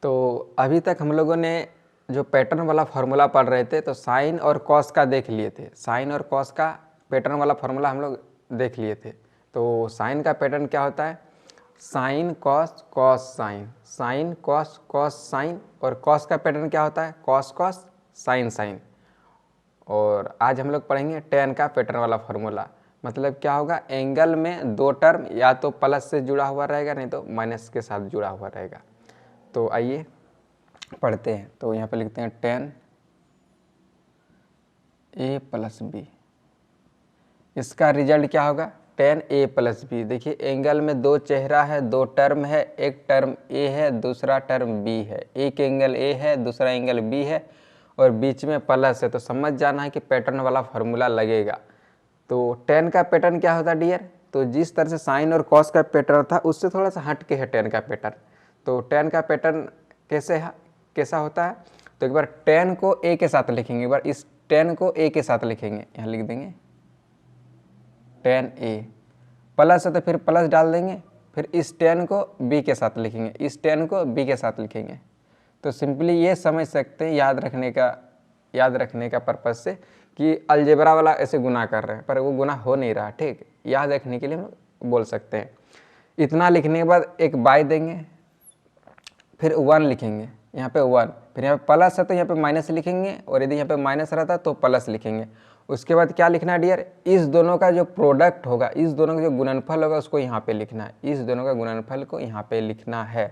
तो अभी तक हम लोगों ने जो पैटर्न वाला फार्मूला पढ़ रहे थे तो साइन और कॉस का देख लिए थे। साइन और कॉस का पैटर्न वाला फार्मूला हम लोग देख लिए थे। तो साइन का पैटर्न क्या होता है? Sine cos cos sine, sine cos cos sine. और कॉस का पैटर्न क्या होता है? Cos cos sine sine. और आज हम लोग पढ़ेंगे टेन का पैटर्न वाला फार्मूला। मतलब क्या होगा? एंगल में दो टर्म या तो प्लस से जुड़ा हुआ रहेगा, नहीं तो माइनस के साथ जुड़ा हुआ रहेगा। तो आइए पढ़ते हैं। तो यहाँ पे लिखते हैं टेन ए प्लस बी। इसका रिजल्ट क्या होगा? टेन ए प्लस बी। देखिए एंगल में दो चेहरा है, दो टर्म है, एक टर्म ए है, दूसरा टर्म बी है। एक एंगल ए है, दूसरा एंगल बी है और बीच में प्लस है। तो समझ जाना है कि पैटर्न वाला फार्मूला लगेगा। तो टेन का पैटर्न क्या होता है डियर? तो जिस तरह से साइन और कॉस का पैटर्न था उससे थोड़ा सा हट के है टेन का पैटर्न। तो टेन का पैटर्न कैसा होता है? तो एक बार टेन को ए के साथ लिखेंगे, एक बार इस टेन को ए के साथ लिखेंगे, यहाँ लिख देंगे टेन ए। प्लस है तो फिर प्लस डाल देंगे, फिर इस टेन को बी के साथ लिखेंगे, इस टेन को बी के साथ लिखेंगे। तो सिंपली ये समझ सकते हैं याद रखने का पर्पज से कि अलजेब्रा वाला ऐसे गुना कर रहे हैं, पर वो गुना हो नहीं रहा। ठीक, याद रखने के लिए हम बोल सकते हैं। इतना लिखने के बाद एक बाय देंगे, फिर वन लिखेंगे, यहाँ पे वन, फिर यहाँ पे प्लस है तो यहाँ पे माइनस लिखेंगे, और यदि यहाँ पे माइनस रहता तो प्लस लिखेंगे। उसके बाद क्या लिखना है डियर? इस दोनों का जो प्रोडक्ट होगा, इस दोनों का जो गुणनफल होगा उसको यहाँ पे लिखना है। इस दोनों का गुणनफल को यहाँ पे लिखना है।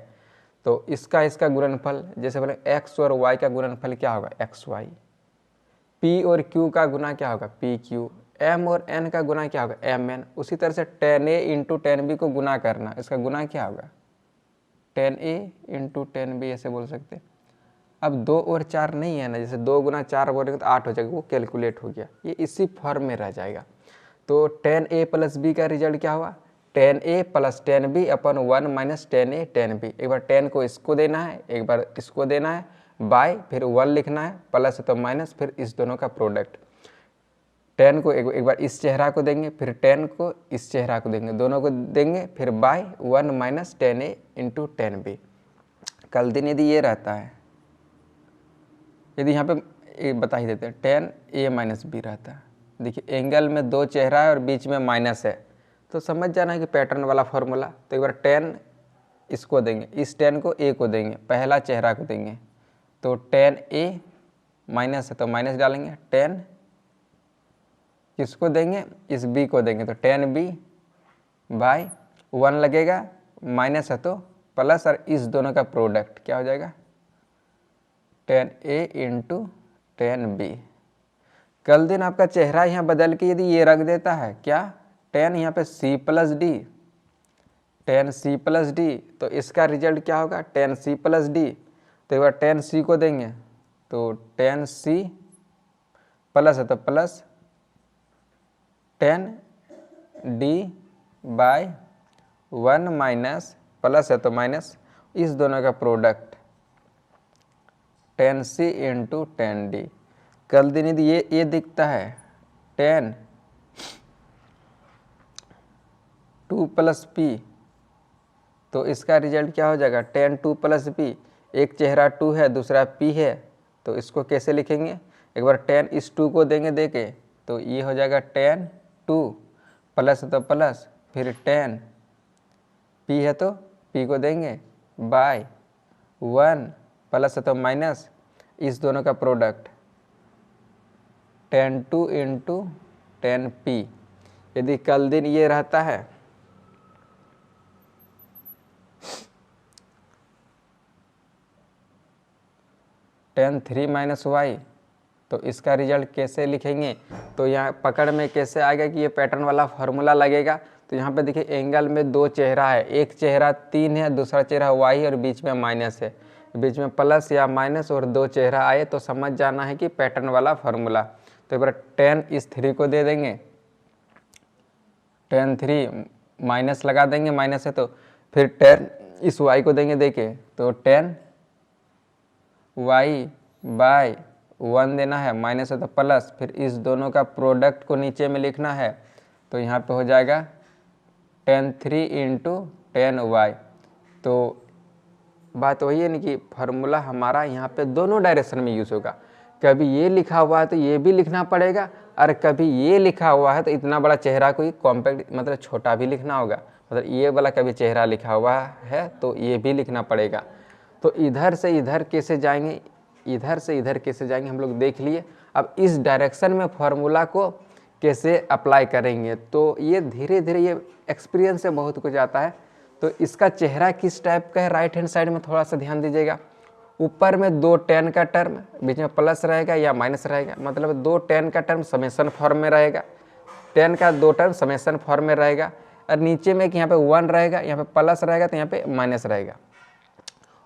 तो इसका गुणनफल, जैसे बोले एक्स और वाई का गुणनफल क्या होगा? X Y. पी और क्यू का गुना क्या होगा? P Q. एम और एन का गुना क्या होगा? M N. उसी तरह से ten A into ten B को गुना करना, इसका गुना क्या होगा? Ten A into ten B, ऐसे बोल सकते हैं। अब दो और चार नहीं है ना, जैसे दो गुना चार बोलेंगे तो 8 हो जाएगा, वो कैलकुलेट हो गया, ये इसी फॉर्म में रह जाएगा। तो टेन ए प्लस बी का रिजल्ट क्या हुआ? टेन ए प्लस टेन बी अपन वन माइनस टेन ए टेन बी। एक बार टेन को इसको देना है, एक बार इसको देना है, बाय, फिर वन लिखना है, प्लस है तो माइनस, फिर इस दोनों का प्रोडक्ट। टेन को एक बार इस चेहरा को देंगे, फिर टेन को इस चेहरा को देंगे, दोनों को देंगे, फिर by one minus ten A into ten B. कल दिन यदि ये रहता है, यदि यहाँ पे बता ही देते हैं टेन ए माइनस बी रहता है। देखिए एंगल में दो चेहरा है और बीच में माइनस है, तो समझ जाना है कि पैटर्न वाला फॉर्मूला। तो एक बार टेन इसको देंगे, इस टेन को ए को देंगे, पहला चेहरा को देंगे, तो टेन ए माइनस है तो माइनस डालेंगे, टेन किसको देंगे? इस बी को देंगे, तो टेन बी बाय वन लगेगा, माइनस है तो प्लस, और इस दोनों का प्रोडक्ट क्या हो जाएगा? Ten A into ten B. कल दिन आपका चेहरा यहाँ बदल के यदि ये रख देता है क्या? टेन यहाँ पे C plus D, ten C plus D, तो इसका रिजल्ट क्या होगा? Ten C plus D. तो एक बार टेन सी को देंगे, तो टेन सी प्लस है तो plus, ten D bye one minus, plus है तो माइनस, इस दोनों का प्रोडक्ट टेन सी इंटू टेन डी। कल दिन यदि ये दिखता है टेन टू प्लस पी, तो इसका रिजल्ट क्या हो जाएगा? Ten two plus P. एक चेहरा टू है, दूसरा पी है, तो इसको कैसे लिखेंगे? एक बार टेन इस टू को देंगे देके, तो ये हो जाएगा टेन टू, प्लस है तो प्लस, फिर टेन पी है तो पी को देंगे, बाय वन, प्लस है तो माइनस, इस दोनों का product ten two into ten P. यदि कल दिन ये रहता है टेन थ्री माइनस वाई, तो इसका रिजल्ट कैसे लिखेंगे? तो यहाँ पकड़ में कैसे आएगा कि ये पैटर्न वाला फार्मूला लगेगा? तो यहाँ पे देखिए एंगल में दो चेहरा है, एक चेहरा 3 है, दूसरा चेहरा वाई और बीच में माइनस है, बीच में प्लस या माइनस और दो चेहरा आए तो समझ जाना है कि पैटर्न वाला फार्मूला। तो एक बार टेन इस थ्री को दे देंगे, टेन थ्री माइनस लगा देंगे, माइनस है तो फिर टेन इस वाई को देंगे देके, तो टेन वाई बाय वन देना है, माइनस है तो प्लस, फिर इस दोनों का प्रोडक्ट को नीचे में लिखना है, तो यहाँ पे हो जाएगा ten three into ten Y. तो बात वही है ना कि फार्मूला हमारा यहाँ पे दोनों डायरेक्शन में यूज़ होगा। कभी ये लिखा हुआ है तो ये भी लिखना पड़ेगा, और कभी ये लिखा हुआ है तो इतना बड़ा चेहरा कोई कॉम्पैक्ट मतलब छोटा भी लिखना होगा। मतलब ये वाला कभी चेहरा लिखा हुआ है तो ये भी लिखना पड़ेगा। तो इधर से इधर कैसे जाएंगे, इधर से इधर कैसे जाएंगे हम लोग देख लिए। अब इस डायरेक्शन में फार्मूला को कैसे अप्लाई करेंगे, तो ये धीरे धीरे ये एक्सपीरियंस से बहुत कुछ आता है। तो इसका चेहरा किस टाइप का है, राइट हैंड साइड में थोड़ा सा ध्यान दीजिएगा। ऊपर में 2 tan का टर्म, बीच में प्लस रहेगा या माइनस रहेगा, मतलब 2 tan का टर्म समेशन फॉर्म में रहेगा, tan का 2 टर्म समेशन फॉर्म में रहेगा, और नीचे में कि यहाँ पे 1 रहेगा, यहाँ पे प्लस रहेगा तो यहाँ पे माइनस रहेगा।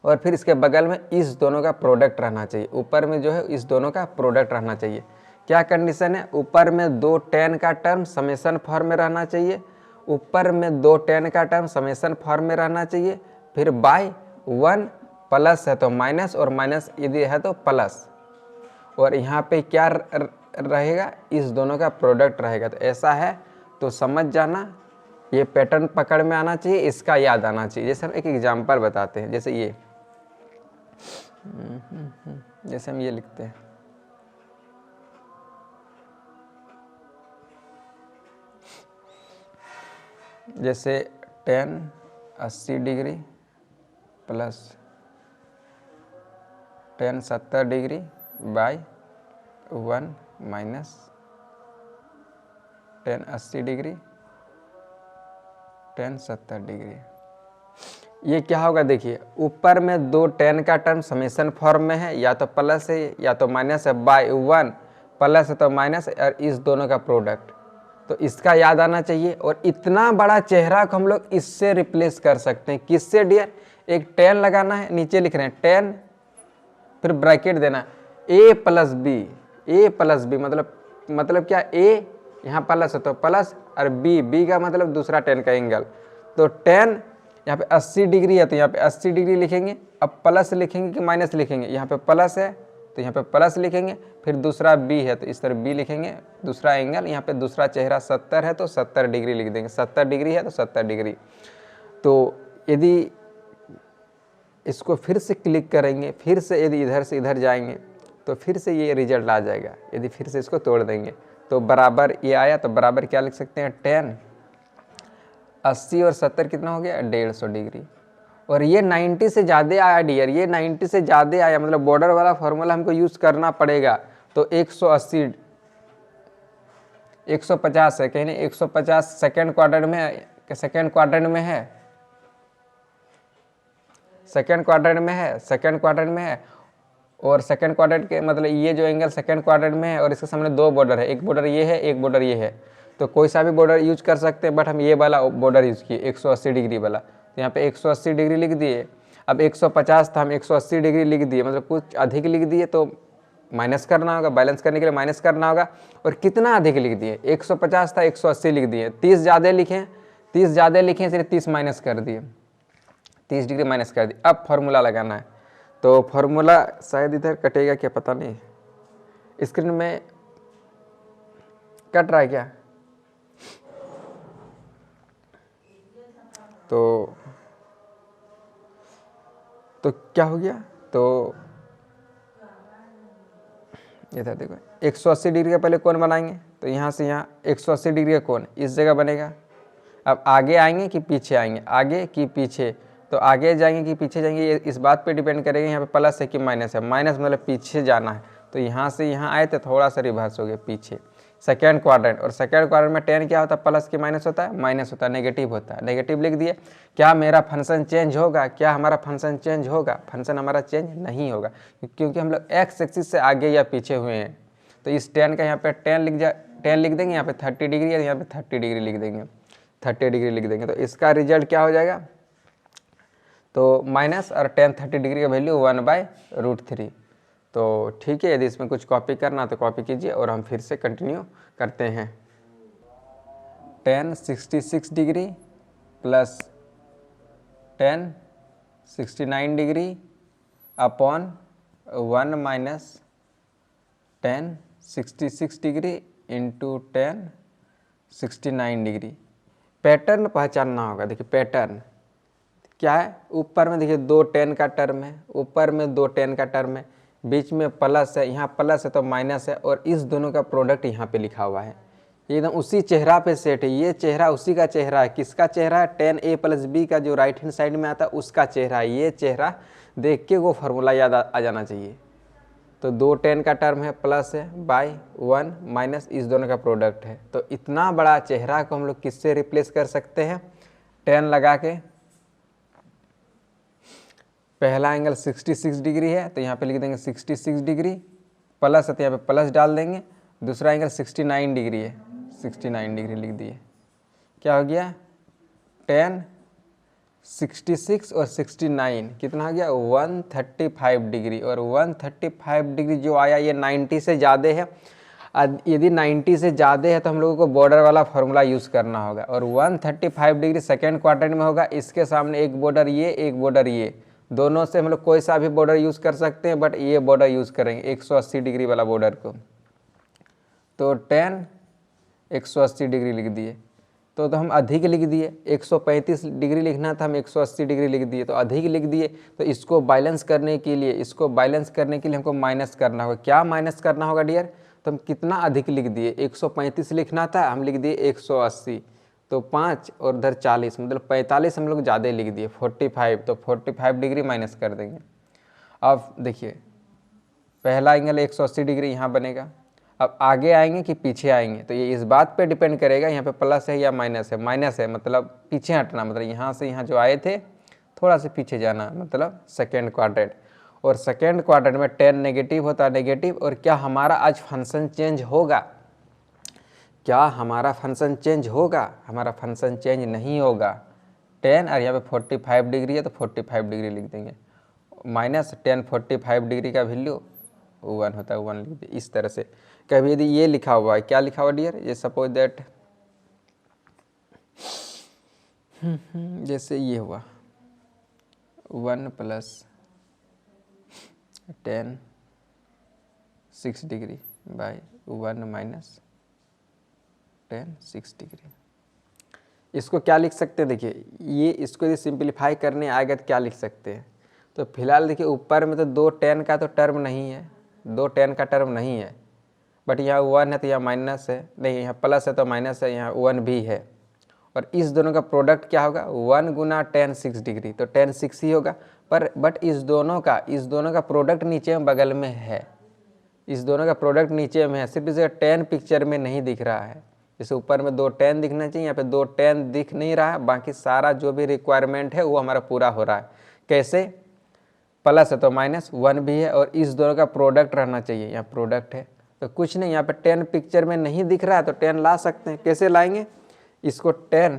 और फिर इसके बगल में इस दोनों का प्रोडक्ट रहना चाहिए, ऊपर में जो है इस दोनों का प्रोडक्ट रहना चाहिए। क्या कंडीशन है, ऊपर में 2 tan का टर्म समेशन फॉर्म में रहना चाहिए, ऊपर में 2 tan का टर्म समेशन फॉर्म में रहना चाहिए, फिर बाय 1 प्लस है तो माइनस, और माइनस यदि है तो प्लस, और यहाँ पे क्या रहेगा, इस दोनों का प्रोडक्ट रहेगा। तो ऐसा है तो समझ जाना, ये पैटर्न पकड़ में आना चाहिए, इसका याद आना चाहिए। जैसे हम एक एग्जांपल बताते हैं, जैसे ये जैसे हम ये लिखते हैं, जैसे tan 80 degree plus tan 70 degree by 1 minus tan 80 degree tan 70 degree. ये क्या होगा, देखिए ऊपर में 2 tan का टर्म समेशन फॉर्म में है, या तो प्लस है या तो माइनस है, बाय 1 प्लस है तो माइनस, और इस दोनों का प्रोडक्ट, तो इसका याद आना चाहिए। और इतना बड़ा चेहरा को हम लोग इससे रिप्लेस कर सकते हैं, किससे डियर, एक tan लगाना है, नीचे लिख रहे हैं tan, फिर ब्रैकेट देना a प्लस बी, मतलब क्या, a यहाँ प्लस है तो प्लस, और b का मतलब दूसरा tan का एंगल। तो tan यहाँ पे 80 डिग्री है तो यहाँ पे 80 डिग्री लिखेंगे, अब प्लस लिखेंगे कि माइनस लिखेंगे, यहाँ पे प्लस है तो यहाँ पे प्लस लिखेंगे, फिर दूसरा b है तो इस तरह b लिखेंगे, दूसरा एंगल, यहाँ पे दूसरा चेहरा 70 है तो 70 डिग्री लिख देंगे, 70 डिग्री है तो 70 डिग्री। तो यदि इसको फिर से क्लिक करेंगे, फिर से यदि इधर से इधर जाएंगे तो फिर से ये रिजल्ट आ जाएगा। यदि फिर से इसको तोड़ देंगे तो बराबर ये आया, तो बराबर क्या लिख सकते हैं, tan 80 और 70 कितना हो गया, 150 डिग्री। और ये 90 से ज़्यादा आया डियर, ये 90 से ज़्यादा आया, मतलब बॉर्डर वाला फॉर्मूला हमको यूज़ करना पड़ेगा। तो 180 150 है, कहीं नहीं 150 सेकेंड क्वाड्रेंट में है, सेकेंड क्वाड्रेंट में है, सेकेंड क्वाड्रेंट में है, सेकेंड क्वाड्रेंट में है। और सेकेंड क्वाड्रेंट के मतलब ये जो एंगल सेकेंड क्वाड्रेंट में है, और इसके सामने 2 बॉर्डर है, एक बॉर्डर ये है, एक बॉर्डर ये है, तो कोई सा भी बॉर्डर यूज कर सकते हैं, बट हम ये वाला बॉर्डर यूज़ किए 180 डिग्री वाला। तो यहाँ पे 180 डिग्री लिख दिए। अब 150 था, हम 180 डिग्री लिख दिए, मतलब कुछ अधिक लिख दिए तो माइनस करना होगा, बैलेंस करने के लिए माइनस करना होगा। और कितना अधिक लिख दिए, 150 था 180 लिख दिए, 30 ज़्यादा लिखें, 30 ज़्यादा लिखें, इसलिए 30 माइनस कर दिए, 30 डिग्री माइनस कर दी। अब फार्मूला लगाना है, तो फार्मूला शायद इधर कटेगा क्या पता नहीं, स्क्रीन में कट रहा है क्या, तो क्या हो गया, तो इधर देखो 180 डिग्री का पहले कोण बनाएंगे, तो यहाँ से यहाँ 180 डिग्री का कोण इस जगह बनेगा। अब आगे आएंगे कि पीछे आएंगे, आगे कि पीछे, तो आगे जाएंगे कि पीछे जाएंगे, ये इस बात पे डिपेंड करेगा यहाँ पे प्लस है कि माइनस है। माइनस मतलब पीछे जाना है, तो यहाँ से यहाँ आए तो थोड़ा सा रिवर्स हो गया पीछे, सेकेंड क्वाड्रेंट। और सेकेंड क्वाड्रेंट में tan क्या होता है, प्लस की माइनस होता है, माइनस होता है, नेगेटिव होता है, नेगेटिव लिख दिए। क्या मेरा फंक्शन चेंज होगा, क्या हमारा फंक्शन चेंज होगा, फंक्शन हमारा चेंज नहीं होगा, क्योंकि हम लोग एक्स एक्सिस से आगे या पीछे हुए हैं। तो इस tan का यहाँ पे tan लिख देंगे, यहाँ पे 30 डिग्री है, यहाँ पे 30 डिग्री लिख देंगे, 30 डिग्री लिख देंगे। तो इसका रिजल्ट क्या हो जाएगा, तो माइनस और tan 30 डिग्री का वैल्यू 1/√3। तो ठीक है, यदि इसमें कुछ कॉपी करना तो कॉपी कीजिए, और हम फिर से कंटिन्यू करते हैं। tan 66 degree plus tan 69 degree upon 1 minus tan 66 degree into tan 69 degree. Pattern पहचानना होगा, देखिए पैटर्न क्या है, ऊपर में देखिए 2 tan का टर्म है, ऊपर में 2 tan का टर्म है, बीच में प्लस है, यहाँ प्लस है तो माइनस है, और इस दोनों का प्रोडक्ट यहाँ पे लिखा हुआ है। एकदम उसी चेहरा पे सेट है, ये चेहरा उसी का चेहरा है। किसका चेहरा है, tan a + b का जो राइट हैंड साइड में आता है उसका चेहरा है। ये चेहरा देख के वो फार्मूला याद आ जाना चाहिए। तो 2 tan का टर्म है, प्लस है बाय 1 माइनस इस दोनों का प्रोडक्ट है। तो इतना बड़ा चेहरा को हम लोग किससे रिप्लेस कर सकते हैं, tan लगा के। पहला एंगल 66 डिग्री है तो यहाँ पे लिख देंगे 66 डिग्री, प्लस है तो यहाँ पे प्लस डाल देंगे। दूसरा एंगल 69 डिग्री है, 69 डिग्री लिख दिए। क्या हो गया, tan 66 और 69 कितना हो गया, 135 डिग्री। और 135 डिग्री जो आया ये 90 से ज़्यादा है। यदि 90 से ज़्यादा है तो हम लोगों को बॉर्डर वाला फार्मूला यूज़ करना होगा। और 135 डिग्री सेकेंड क्वाड्रेंट में होगा, इसके सामने एक बॉर्डर ये, एक बॉर्डर ये, दोनों से हम लोग कोई सा भी बॉर्डर यूज़ कर सकते हैं, बट ये बॉर्डर यूज़ करेंगे 180 डिग्री वाला बॉर्डर को। तो tan 180 डिग्री लिख दिए। तो हम अधिक लिख दिए, 135 डिग्री लिखना था, हम 180 डिग्री लिख दिए, तो अधिक लिख दिए। तो इसको बैलेंस करने के लिए हमको माइनस करना होगा। क्या माइनस करना होगा डियर, तो हम कितना अधिक लिख दिए, 135 लिखना था, हम लिख दिए 180, तो 5 और उधर 40 मतलब 45 हम लोग ज़्यादा लिख दिए, 45। तो 45 डिग्री माइनस कर देंगे। अब देखिए पहला एंगल 180 डिग्री यहाँ बनेगा। अब आगे आएंगे कि पीछे आएंगे, तो ये इस बात पे डिपेंड करेगा यहाँ पे प्लस है या माइनस है। माइनस है मतलब पीछे हटना, मतलब यहाँ से यहाँ जो आए थे थोड़ा सा पीछे जाना, मतलब सेकेंड क्वाड्रेंट। और सेकेंड क्वाड्रेंट में tan नेगेटिव होता है, नेगेटिव। और क्या हमारा आज फंक्शन चेंज होगा, क्या हमारा फंक्शन चेंज होगा, हमारा फंक्शन चेंज नहीं होगा। tan और यहाँ पे 45 डिग्री है तो 45 डिग्री लिख देंगे, माइनस tan 45 डिग्री का वैल्यू 1 होता है, 1 लिख दिए इस तरह से। कभी यदि ये लिखा हुआ है, क्या लिखा हुआ डियर, ये सपोज दैट जैसे ये हुआ 1 + tan 6 degree by 1 minus tan 6 degree. इसको क्या लिख सकते हैं, देखिए ये इसको यदि सिंप्लीफाई करने आएगा तो क्या लिख सकते हैं। तो फिलहाल देखिए ऊपर में तो 2 tan का तो टर्म नहीं है, 2 tan का टर्म नहीं है, बट यहाँ 1 है तो यहाँ माइनस है, नहीं यहाँ प्लस है तो माइनस है, यहाँ 1 भी है। और इस दोनों का प्रोडक्ट क्या होगा, 1 गुना tan 6 डिग्री, तो tan 6 ही होगा। बट इस दोनों का प्रोडक्ट नीचे में बगल में है, इस दोनों का प्रोडक्ट नीचे में है, सिर्फ इसे tan पिक्चर में नहीं दिख रहा है। जैसे ऊपर में 2 tan दिखना चाहिए, यहाँ पे 2 tan दिख नहीं रहा है, बाकी सारा जो भी रिक्वायरमेंट है वो हमारा पूरा हो रहा है। कैसे, प्लस है तो माइनस, 1 भी है, और इस दोनों का प्रोडक्ट रहना चाहिए, यहाँ प्रोडक्ट है। तो कुछ नहीं, यहाँ पे tan पिक्चर में नहीं दिख रहा है तो tan ला सकते हैं। कैसे लाएंगे इसको, tan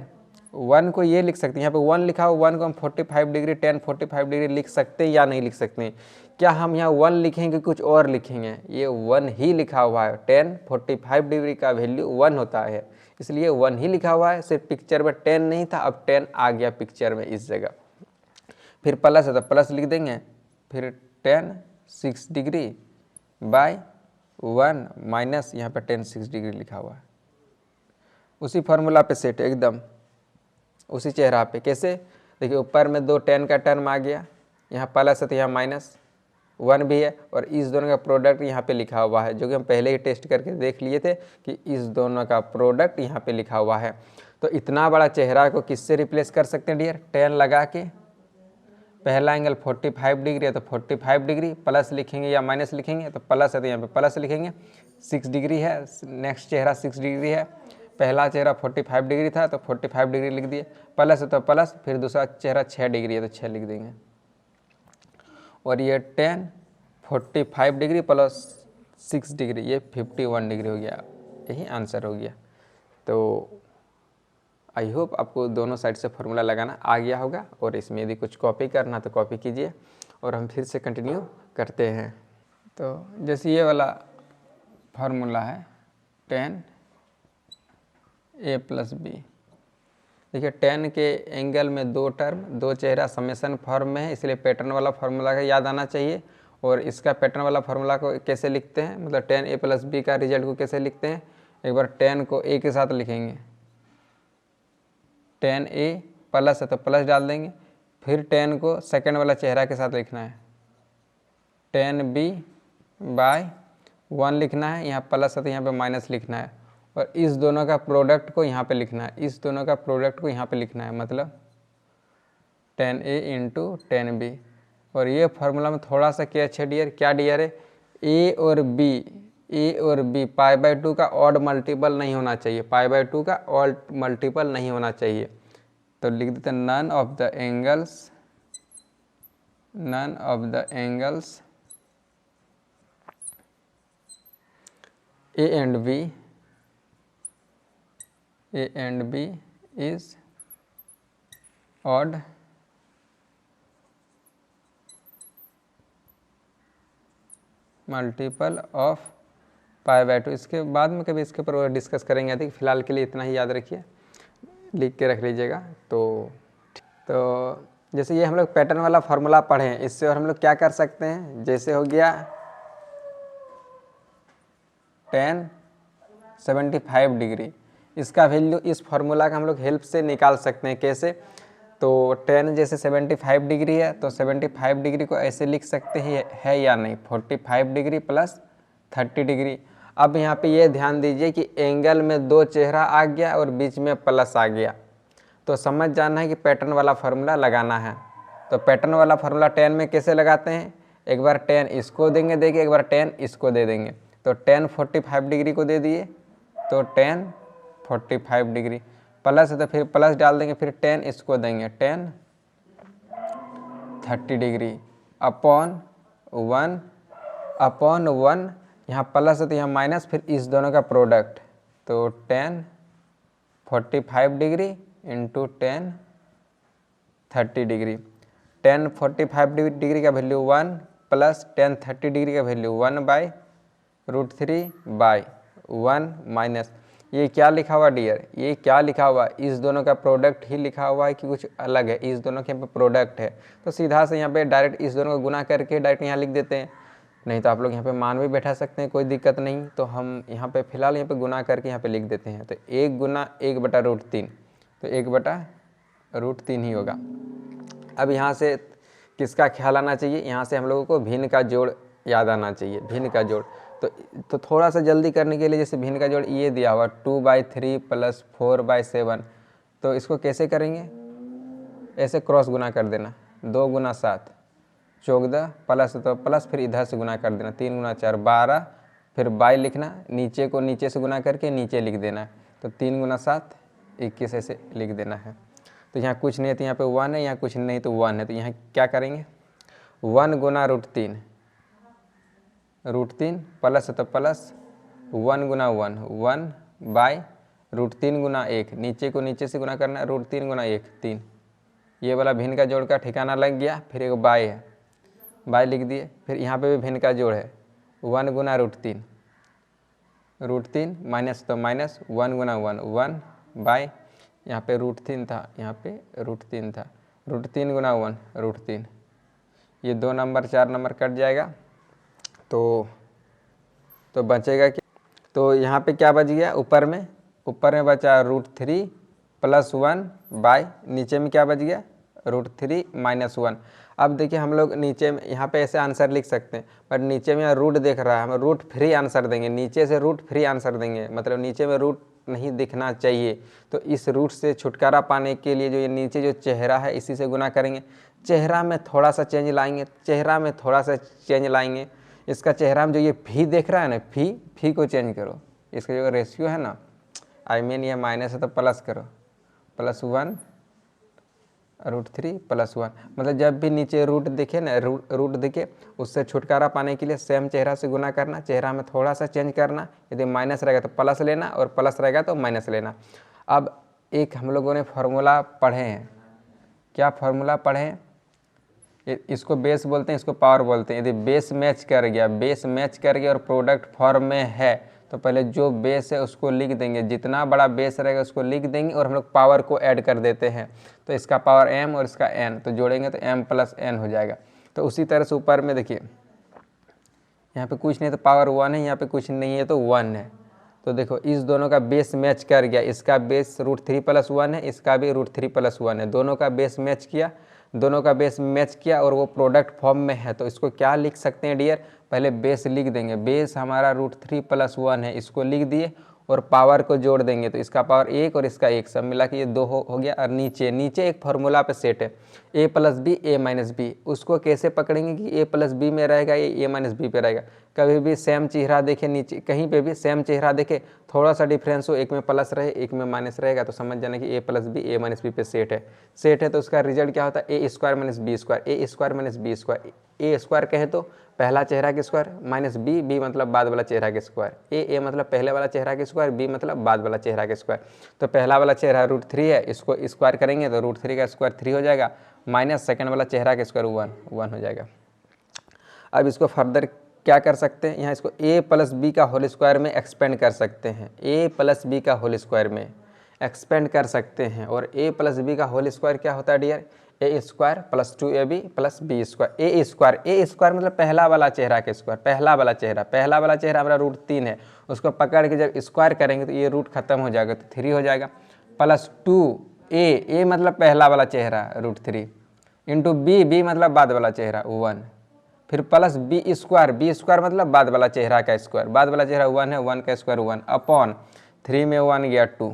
1 को ये लिख सकते हैं, यहाँ पे 1 लिखा हुआ, 1 को हम 45 डिग्री tan 45 डिग्री लिख सकते हैं या नहीं लिख सकते हैं। क्या हम यहाँ 1 लिखेंगे कुछ और लिखेंगे, ये 1 ही लिखा हुआ है। tan 45 डिग्री का वैल्यू 1 होता है, इसलिए 1 ही लिखा हुआ है। सिर्फ पिक्चर में tan नहीं था, अब tan आ गया पिक्चर में इस जगह। फिर प्लस है तो प्लस लिख देंगे, फिर tan 6 डिग्री बाय 1 माइनस यहाँ पे tan 6 डिग्री लिखा हुआ है। उसी फार्मूला पे सेट है एकदम, उसी चेहरा पे। कैसे, देखिए ऊपर में 2 tan का टर्म आ गया, यहाँ प्लस है तो यहाँ माइनस, 1 भी है, और इस दोनों का प्रोडक्ट यहाँ पे लिखा हुआ है, जो कि हम पहले ही टेस्ट करके देख लिए थे कि इस दोनों का प्रोडक्ट यहाँ पे लिखा हुआ है। तो इतना बड़ा चेहरा को किससे रिप्लेस कर सकते हैं डियर, tan लगा के। पहला एंगल 45 डिग्री है तो 45 डिग्री, प्लस लिखेंगे या माइनस लिखेंगे, तो प्लस है तो यहाँ पे प्लस लिखेंगे। 6 डिग्री है, नेक्स्ट चेहरा 6 डिग्री है, पहला चेहरा 45 डिग्री था तो 45 डिग्री लिख दिए, प्लस है तो प्लस, फिर दूसरा चेहरा 6 डिग्री है तो 6 लिख देंगे। और ये tan 45 डिग्री प्लस 6 डिग्री, ये 51 डिग्री हो गया, यही आंसर हो गया। तो आई होप आपको दोनों साइड से फार्मूला लगाना आ गया होगा, और इसमें यदि कुछ कॉपी करना तो कॉपी कीजिए, और हम फिर से कंटिन्यू करते हैं। तो जैसे ये वाला फार्मूला है tan a + b, देखिए tan के एंगल में 2 टर्म, 2 चेहरा समेसन फॉर्म में है, इसलिए पैटर्न वाला फार्मूला का याद आना चाहिए। और इसका पैटर्न वाला फार्मूला को कैसे लिखते हैं, मतलब tan a + b का रिजल्ट को कैसे लिखते हैं, एक बार tan को a के साथ लिखेंगे, tan a प्लस है तो प्लस डाल देंगे, फिर टेन को सेकंड वाला चेहरा के साथ लिखना है, टेन बी बाय 1 लिखना है, यहाँ प्लस है तो यहाँ पे माइनस लिखना है, और इस दोनों का प्रोडक्ट को यहाँ पे लिखना है, इस दोनों का प्रोडक्ट को यहाँ पे लिखना है, मतलब 10a इंटू 10b। और ये फार्मूला में थोड़ा सा क्या है डियर, क्या डियर है, a और b π/2 का ऑड मल्टीपल नहीं होना चाहिए, π/2 का ऑड मल्टीपल नहीं होना चाहिए। तो लिख देते हैं none of the angles a and b is odd multiple of π/2। इसके बाद में कभी इसके ऊपर डिस्कस करेंगे, अधिक फिलहाल के लिए इतना ही याद रखिए, लिख के रख लीजिएगा। तो जैसे ये हम लोग पैटर्न वाला फार्मूला पढ़े हैं, इससे और हम लोग क्या कर सकते हैं, जैसे हो गया tan 75 डिग्री, इसका वैल्यू इस फार्मूला का हम लोग हेल्प से निकाल सकते हैं। कैसे, तो tan जैसे 75 डिग्री है तो 75 डिग्री को ऐसे लिख सकते हैं, है या नहीं, 45 डिग्री प्लस 30 डिग्री। अब यहाँ पे ये ध्यान दीजिए कि एंगल में दो चेहरा आ गया और बीच में प्लस आ गया, तो समझ जाना है कि पैटर्न वाला फार्मूला लगाना है। तो पैटर्न वाला फार्मूला tan में कैसे लगाते हैं, एक बार tan इसको देंगे, देखिए एक बार tan इसको दे देंगे, तो tan 45 डिग्री को दे दिए, तो tan 45 डिग्री प्लस है तो फिर प्लस डाल देंगे, फिर tan इसको देंगे, tan 30 डिग्री अपॉन 1 यहाँ प्लस है तो यहाँ माइनस, फिर इस दोनों का प्रोडक्ट, तो tan 45 degree into tan 30 degree. tan 45 degree का वैल्यू 1 प्लस tan 30 डिग्री का वैल्यू 1/√3/1 माइनस, ये क्या लिखा हुआ डियर, ये क्या लिखा हुआ, इस दोनों का प्रोडक्ट ही लिखा हुआ है कि कुछ अलग है, इस दोनों के यहाँ पे प्रोडक्ट है, तो सीधा से यहाँ पे डायरेक्ट इस दोनों को गुना करके डायरेक्ट यहाँ लिख देते हैं। नहीं तो आप लोग यहाँ पे मान भी बैठा सकते हैं, कोई दिक्कत नहीं, तो हम यहाँ पे फिलहाल यहाँ पे गुना करके यहाँ पे लिख देते हैं। तो 1 गुना 1/√3, तो 1/√3 ही होगा। अब यहाँ से किसका ख्याल आना चाहिए, यहाँ से हम लोगों को भिन्न का जोड़ याद आना चाहिए, भिन्न का जोड़। तो थोड़ा सा जल्दी करने के लिए, जैसे भिन्न का जोड़ ये दिया हुआ 2/3 प्लस 4/7, तो इसको कैसे करेंगे, ऐसे क्रॉस गुना कर देना, 2 गुना 7 14 प्लस, तो प्लस फिर इधर से गुना कर देना, 3 गुना 4 12, फिर बाई लिखना, नीचे को नीचे से गुना करके नीचे लिख देना, तो 3 गुना 7 21 ऐसे लिख देना है। तो यहाँ कुछ नहीं है तो यहाँ पे 1 है, यहाँ कुछ नहीं तो 1 है, तो यहाँ क्या करेंगे, 1 गुना √3 प्लस है तो प्लस 1 गुना 1/√3 गुना 1, नीचे को नीचे से गुना करना, √3 गुना 1 3, ये वाला भिन्न का जोड़ का ठिकाना लग गया। फिर एक बाई है, बाई लिख दिए, फिर यहाँ पे भी भिन्न का जोड़ है 1 गुना √3 माइनस तो माइनस 1 गुना 1 बाई, यहाँ पे √3 था, यहाँ पे √3 था, √3 गुना 1 √3, ये 2 नंबर 4 नंबर कट जाएगा, तो बचेगा क्या, तो यहाँ पे क्या बच गया, ऊपर में बचा √3 प्लस 1 बाई, नीचे में क्या बच गया, √3 माइनस 1। अब देखिए हम लोग नीचे में यहाँ पे ऐसे आंसर लिख सकते हैं, पर नीचे में यहाँ रूट देख रहा है, हम रूट फ्री आंसर देंगे, नीचे से रूट फ्री आंसर देंगे, मतलब नीचे में रूट नहीं दिखना चाहिए। तो इस रूट से छुटकारा पाने के लिए जो ये नीचे जो चेहरा है इसी से गुना करेंगे, चेहरा में थोड़ा सा चेंज लाएंगे, इसका चेहरा में जो ये फी देख रहा है ना, फी को चेंज करो, इसका जो रेशियो है ना, ये माइनस है तो प्लस करो, प्लस 1/√3 प्लस 1, मतलब जब भी नीचे रूट दिखे ना, रूट दिखे, उससे छुटकारा पाने के लिए सेम चेहरा से गुना करना, चेहरा में थोड़ा सा चेंज करना, यदि माइनस रहेगा तो प्लस लेना और प्लस रहेगा तो माइनस लेना। अब एक हम लोगों ने फार्मूला पढ़े हैं, क्या फार्मूला पढ़े हैं, इसको बेस बोलते हैं, इसको पावर बोलते हैं। यदि बेस मैच कर गया और प्रोडक्ट फॉर्म में है तो पहले जो बेस है उसको लिख देंगे, जितना बड़ा बेस रहेगा उसको लिख देंगे और हम लोग पावर को ऐड कर देते हैं, तो इसका पावर m और इसका n, तो जोड़ेंगे तो m प्लस n हो जाएगा। तो उसी तरह से ऊपर में देखिए यहाँ पे कुछ नहीं तो पावर 1 है, यहाँ पे कुछ नहीं है तो 1 है, तो देखो इस दोनों का बेस मैच कर गया, इसका बेस √3 प्लस 1 है, इसका भी √3 प्लस 1 है, दोनों का बेस मैच किया दोनों का बेस मैच किया और वो प्रोडक्ट फॉर्म में है, तो इसको क्या लिख सकते हैं डियर, पहले बेस लिख देंगे। बेस हमारा √3 + 1 है, इसको लिख दिए और पावर को जोड़ देंगे, तो इसका पावर 1 और इसका 1, सब मिला के ये 2 हो गया। और नीचे एक फार्मूला पे सेट है a + b a - b, उसको कैसे पकड़ेंगे कि a + b में रहेगा, ये a - b पे रहेगा। कभी भी सेम चेहरा देखे, नीचे कहीं पे भी सेम चेहरा देखे, थोड़ा सा डिफरेंस हो, एक में प्लस रहे एक में माइनस रहेगा, तो समझ जाना कि a + b a - b पे सेट है। तो उसका रिजल्ट क्या होता है, a² - b², a² - b², a square कहे तो पहला चेहरा के स्क्वायर माइनस b मतलब बाद वाला चेहरा के स्क्वायर, a मतलब पहले वाला चेहरा के स्क्वायर, b मतलब बाद वाला चेहरा के स्क्वायर। तो पहला वाला चेहरा √3 है, इसको स्क्वायर करेंगे तो √3 का स्क्वायर 3 हो जाएगा, माइनस सेकंड वाला चेहरा के स्क्वायर 1 हो जाएगा। अब इसको फर्दर क्या कर सकते हैं, यहाँ इसको a + b का होल स्क्वायर में एक्सपेंड कर सकते हैं, a + b का होल स्क्वायर में एक्सपेंड कर सकते हैं। और a + b का होल स्क्वायर क्या होता है dear, a² + 2ab + b², a square मतलब पहला वाला चेहरा के स्क्वायर, पहला वाला चेहरा हमारा √3 है, उसको पकड़ के जब स्क्वायर करेंगे तो ये रूट खत्म हो जाएगा, तो 3 हो जाएगा, + 2a मतलब पहला वाला चेहरा √3 इंटू b मतलब बाद वाला चेहरा 1, फिर प्लस b² मतलब बाद वाला चेहरा का स्क्वायर, बाद वाला चेहरा 1 है, 1 का स्क्वायर 1 अपॉन 3 में 1 गया 2,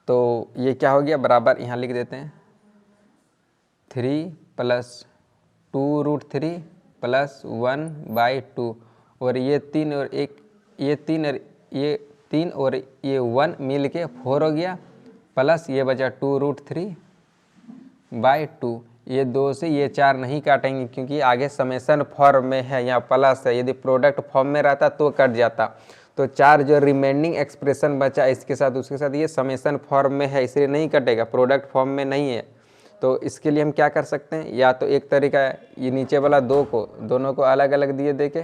तो ये क्या हो गया बराबर, यहाँ लिख देते हैं 3 + 2 √3 + 1/2, और ये 3 और 1, ये 3 और ये 3 और ये 1 मिल के 4 हो गया, प्लस ये बचा 2 √3/2, ये 2 से ये 4 नहीं काटेंगे क्योंकि आगे समेशन फॉर्म में है, यहाँ प्लस है, यदि प्रोडक्ट फॉर्म में रहता तो कट जाता। तो 4 जो रिमेंडिंग एक्सप्रेशन बचा इसके साथ उसके साथ, ये समेशन फॉर्म में है इसलिए नहीं कटेगा, प्रोडक्ट फॉर्म में नहीं है। तो इसके लिए हम क्या कर सकते हैं, या तो एक तरीका है ये नीचे वाला 2 को दोनों को अलग अलग दिए देके,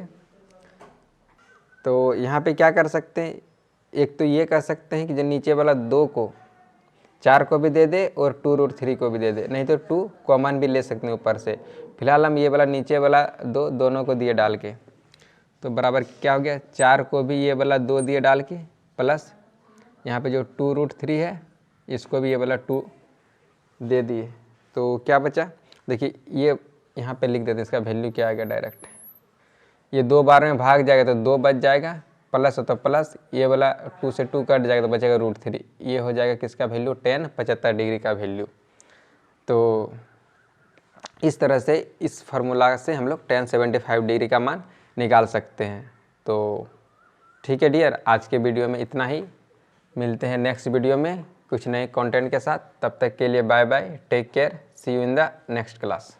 तो यहाँ पे क्या कर सकते हैं, एक तो ये कर सकते हैं कि जो नीचे वाला 2 को 4 को भी दे दे और 2 √3 को भी दे दे, नहीं तो 2 कॉमन भी ले सकते हैं ऊपर से। फिलहाल हम ये वाला नीचे वाला 2 दोनों को दिए डाल के, तो बराबर क्या हो गया, 4 को भी ये वाला 2 दिए डाल के, प्लस यहाँ पे जो 2 √3 है इसको भी ये वाला 2 दे दिए, तो क्या बचा, देखिए ये यहाँ पे लिख देते हैं, इसका वैल्यू क्या आएगा डायरेक्ट, ये 2 बार में भाग जाएगा तो 2 बच जाएगा, प्लस हो तो प्लस, ये वाला 2 से 2 कट जाएगा तो बचेगा √3, ये हो जाएगा किसका वैल्यू, tan 75 डिग्री का वैल्यू। तो इस तरह से इस फार्मूला से हम लोग tan 75 डिग्री का मान निकाल सकते हैं। तो ठीक है डियर, आज के वीडियो में इतना ही, मिलते हैं नेक्स्ट वीडियो में कुछ नए कंटेंट के साथ, तब तक के लिए bye bye, take care, see you in the next class.